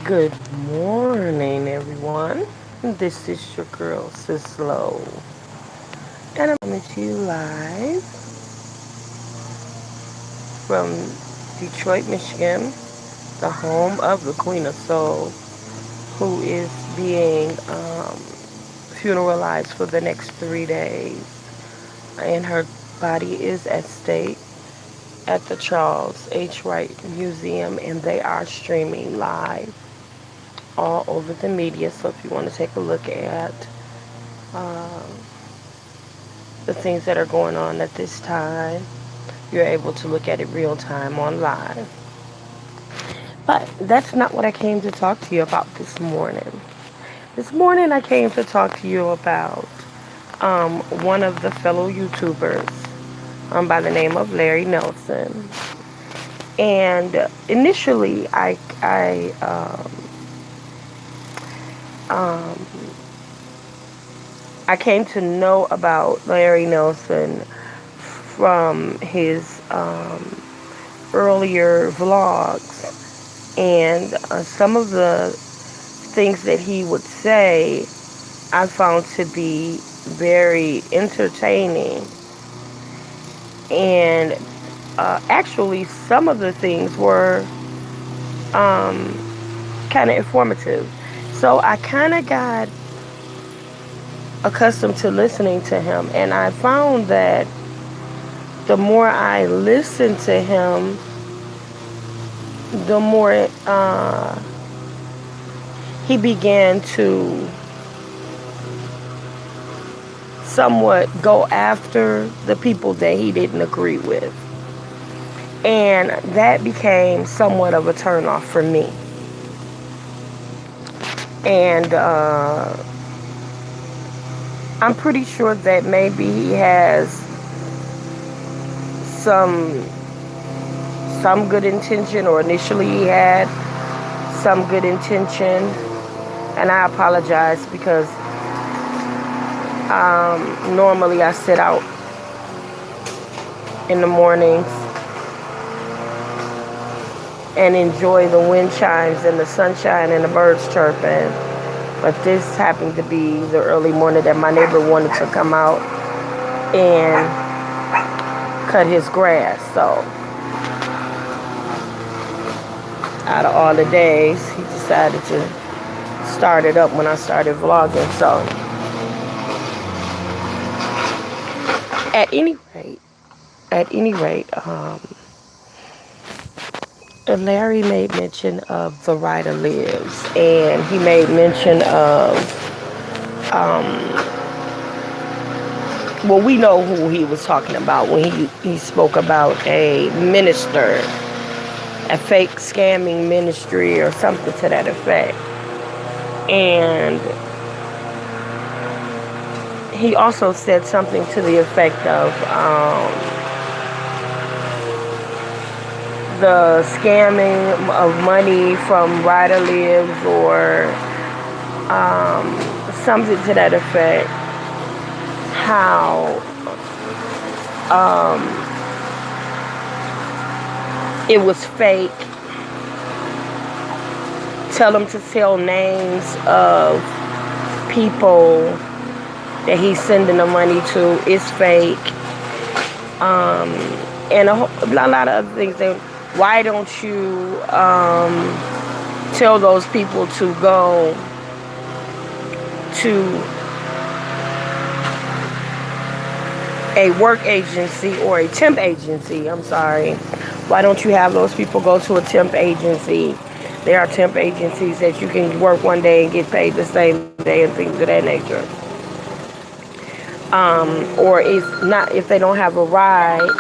Good morning, everyone. This is your girl, Sis-Lo, and I'm coming to you live from Detroit, Michigan, the home of the Queen of Soul, who is being funeralized for the next 3 days, and her body is at stake at the Charles H. Wright Museum, and they are streaming live all over the media. So if you want to take a look at um, the things that are going on at this time, you're able to look at it real time online. But that's not what I came to talk to you about this morning. This morning I came to talk to you about one of the fellow YouTubers by the name of Larry Nelson. And initially um, I came to know about Larry Nelson from his earlier vlogs, and some of the things that he would say I found to be very entertaining, and actually some of the things were kind of informative. So I kind of got accustomed to listening to him, and I found that the more I listened to him, the more he began to somewhat go after the people that he didn't agree with. And that became somewhat of a turnoff for me. And I'm pretty sure that maybe he has some good intention, or initially he had some good intention. And I apologize because normally I sit out in the mornings and enjoy the wind chimes and the sunshine and the birds chirping. But this happened to be the early morning that my neighbor wanted to come out and cut his grass. So out of all the days, he decided to start it up when I started vlogging. So at any rate, Larry made mention of The Writer Lives, and he made mention of, well, we know who he was talking about when he spoke about a minister, a fake scamming ministry or something to that effect. And he also said something to the effect of the scamming of money from Writer Lives, or something to that effect. How it was fake. Tell him to tell names of people that he's sending the money to is fake. And a lot of other things. Why don't you tell those people to go to a work agency or a temp agency? I'm sorry. Why don't you have those people go to a temp agency? There are temp agencies that you can work one day and get paid the same day and things of that nature. Or if they don't have a ride,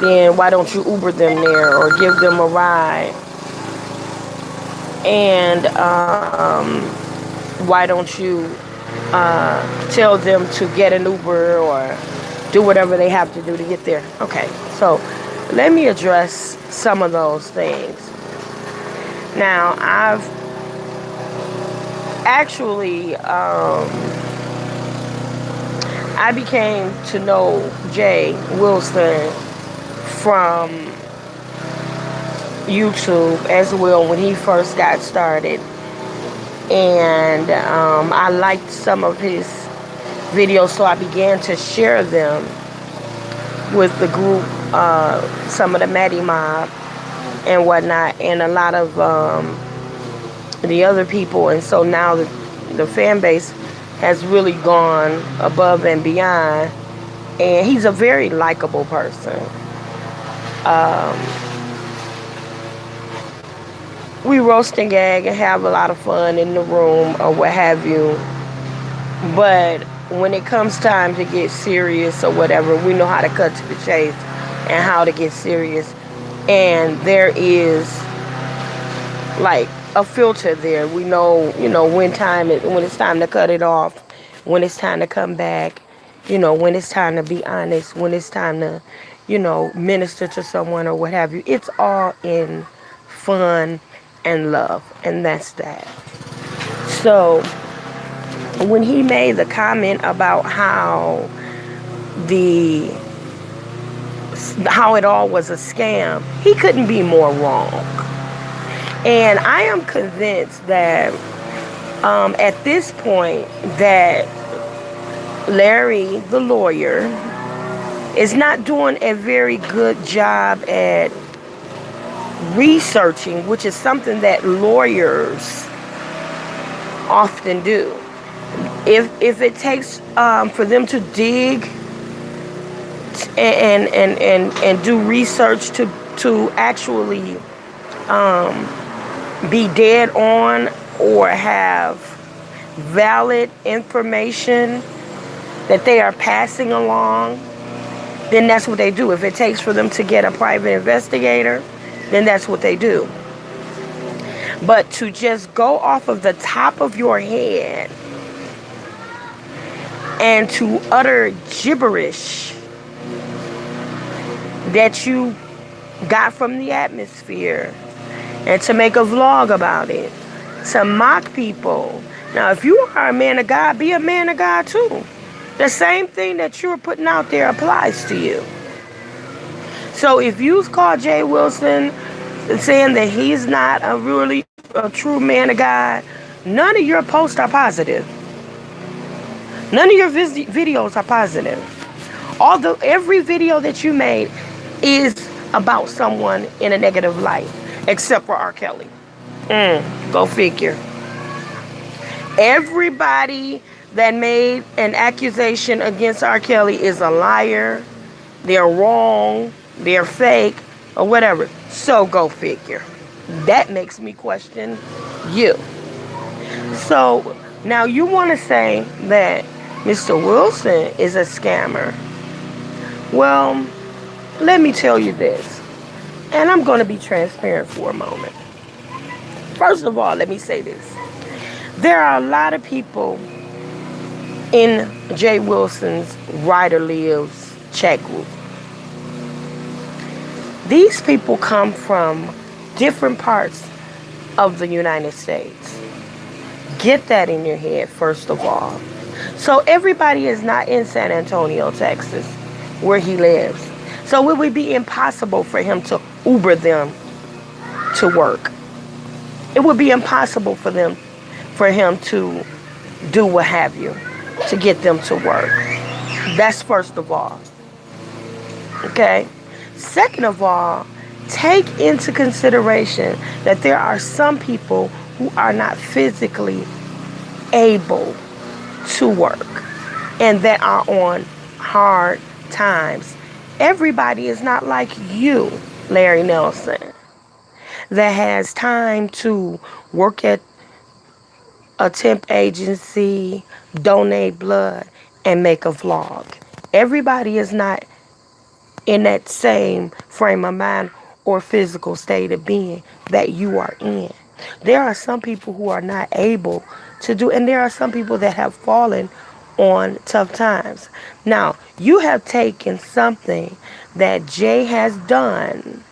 then why don't you Uber them there or give them a ride? And why don't you tell them to get an Uber or do whatever they have to do to get there? Okay, so let me address some of those things. Now, I've actually I became to know Jay Wilson from YouTube as well when he first got started. And I liked some of his videos, so I began to share them with the group, some of the Maddie Mob and whatnot, and a lot of the other people. And so now the fan base has really gone above and beyond, and he's a very likable person. Um, we roast and gag and have a lot of fun in the room or what have you, but when it comes time to get serious or whatever, we know how to cut to the chase and how to get serious. And there is like a filter there. We know, when it's time to cut it off, when it's time to come back, when it's time to be honest, when it's time to, minister to someone or what have you. It's all in fun and love, and that's that. So when he made the comment about the how it all was a scam, he couldn't be more wrong. And I am convinced that at this point that Larry, the lawyer, is not doing a very good job at researching, which is something that lawyers often do. If it takes for them to dig and do research to actually be dead on or have valid information that they are passing along, then that's what they do. If it takes for them to get a private investigator, then that's what they do. But to just go off of the top of your head and to utter gibberish that you got from the atmosphere and to make a vlog about it, to mock people. Now, if you are a man of God, be a man of God too. The same thing that you're putting out there applies to you. So if you call Jay Wilson saying that he's not a true man of God, none of your posts are positive. None of your videos are positive. Although every video that you made is about someone in a negative light, except for R. Kelly. Go figure. Everybody that made an accusation against R. Kelly is a liar. They're wrong. They're fake, or whatever. So go figure. That makes me question you. So now you want to say that Mr. Wilson is a scammer. Well, let me tell you this. And I'm going to be transparent for a moment. First of all, let me say this. There are a lot of people in Jay Wilson's Ryder Lives chat group. These people come from different parts of the United States. Get that in your head, first of all. So everybody is not in San Antonio, Texas, where he lives. So it would be impossible for him to Uber them to work. It would be impossible for him to do what have you, to get them to work. That's first of all. Okay? Second of all, take into consideration that there are some people who are not physically able to work and that are on hard times. Everybody is not like you, Larry Nelson, that has time to work at a temp agency, donate blood, and make a vlog. Everybody is not in that same frame of mind or physical state of being that you are in. There are some people who are not able to do, and there are some people that have fallen on tough times. Now, you have taken something that Jay has done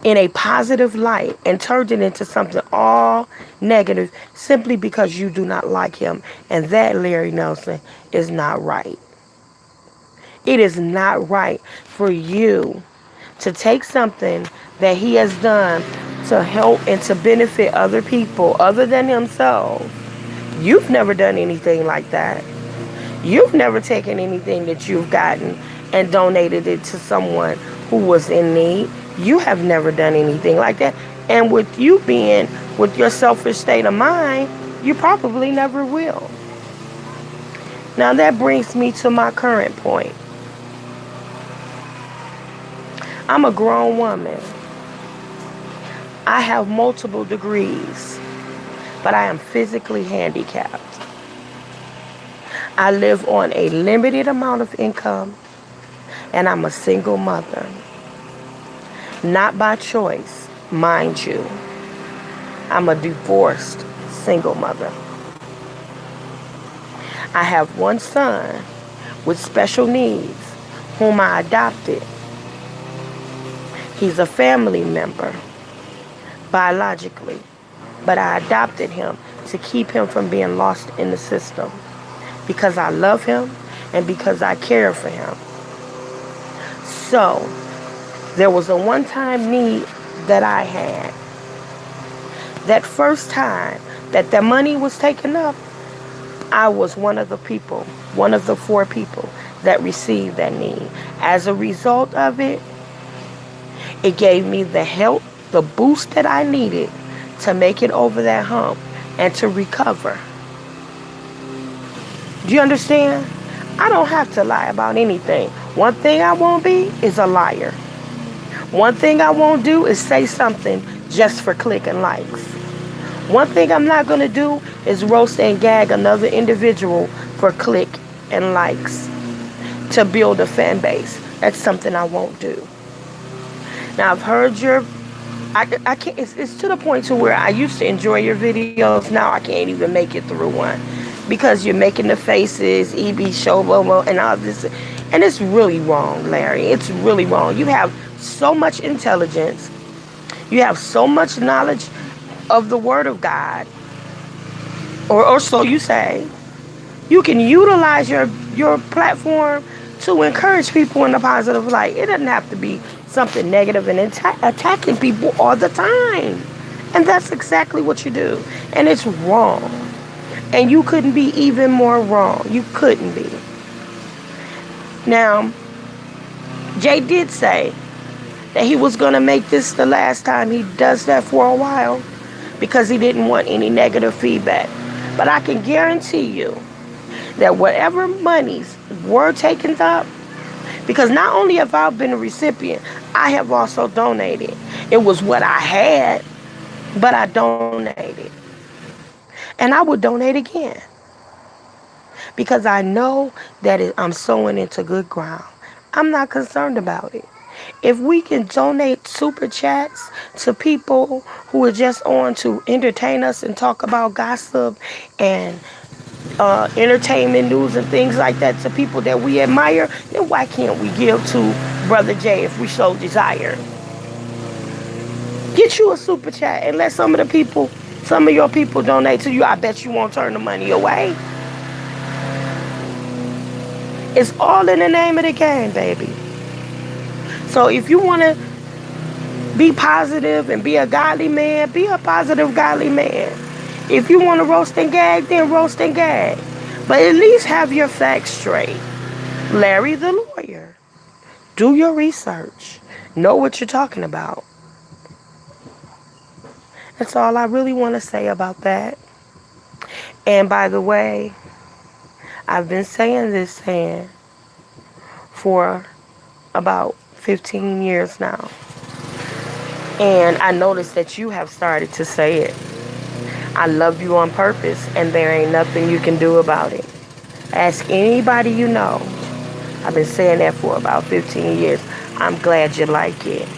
in a positive light and turned it into something all negative simply because you do not like him. And that, Larry Nelson, is not right. It is not right for you to take something that he has done to help and to benefit other people other than himself. You've never done anything like that. You've never taken anything that you've gotten and donated it to someone who was in need. You have never done anything like that. And with you being with your selfish state of mind, you probably never will. Now that brings me to my current point. I'm a grown woman. I have multiple degrees, but I am physically handicapped. I live on a limited amount of income, and I'm a single mother. Not by choice, mind you. I'm a divorced single mother. I have one son with special needs whom I adopted. He's a family member biologically, but I adopted him to keep him from being lost in the system because I love him and because I care for him. So, there was a one-time need that I had. That first time that the money was taken up, I was one of the people, one of the 4 people that received that need. As a result of it, it gave me the help, the boost that I needed to make it over that hump and to recover. Do you understand? I don't have to lie about anything. One thing I won't be is a liar. One thing I won't do is say something just for click and likes. One thing I'm not going to do is roast and gag another individual for click and likes to build a fan base. That's something I won't do. Now, I've heard I can't, it's to the point to where I used to enjoy your videos. Now I can't even make it through one because you're making the faces, EB show, and all this. And it's really wrong, Larry. It's really wrong. You have so much intelligence. You have so much knowledge of the Word of God. Or so you say. You can utilize your platform to encourage people in a positive light. It doesn't have to be something negative and attacking people all the time. And that's exactly what you do. And it's wrong. And you couldn't be even more wrong. You couldn't be. Now, Jay did say that he was going to make this the last time he does that for a while because he didn't want any negative feedback. But I can guarantee you that whatever monies were taken up, because not only have I been a recipient, I have also donated. It was what I had, but I donated. And I would donate again. Because I know that I'm sowing into good ground. I'm not concerned about it. If we can donate super chats to people who are just on to entertain us and talk about gossip and entertainment news and things like that to people that we admire, then why can't we give to Brother Jay if we so desire? Get you a super chat and let some of your people donate to you. I bet you won't turn the money away. It's all in the name of the game, baby. So if you want to be positive and be a godly man, be a positive, godly man. If you want to roast and gag, then roast and gag. But at least have your facts straight. Larry the lawyer. Do your research. Know what you're talking about. That's all I really want to say about that. And by the way, I've been saying this saying for about 15 years now. And I noticed that you have started to say it. I love you on purpose, and there ain't nothing you can do about it. Ask anybody you know. I've been saying that for about 15 years. I'm glad you like it.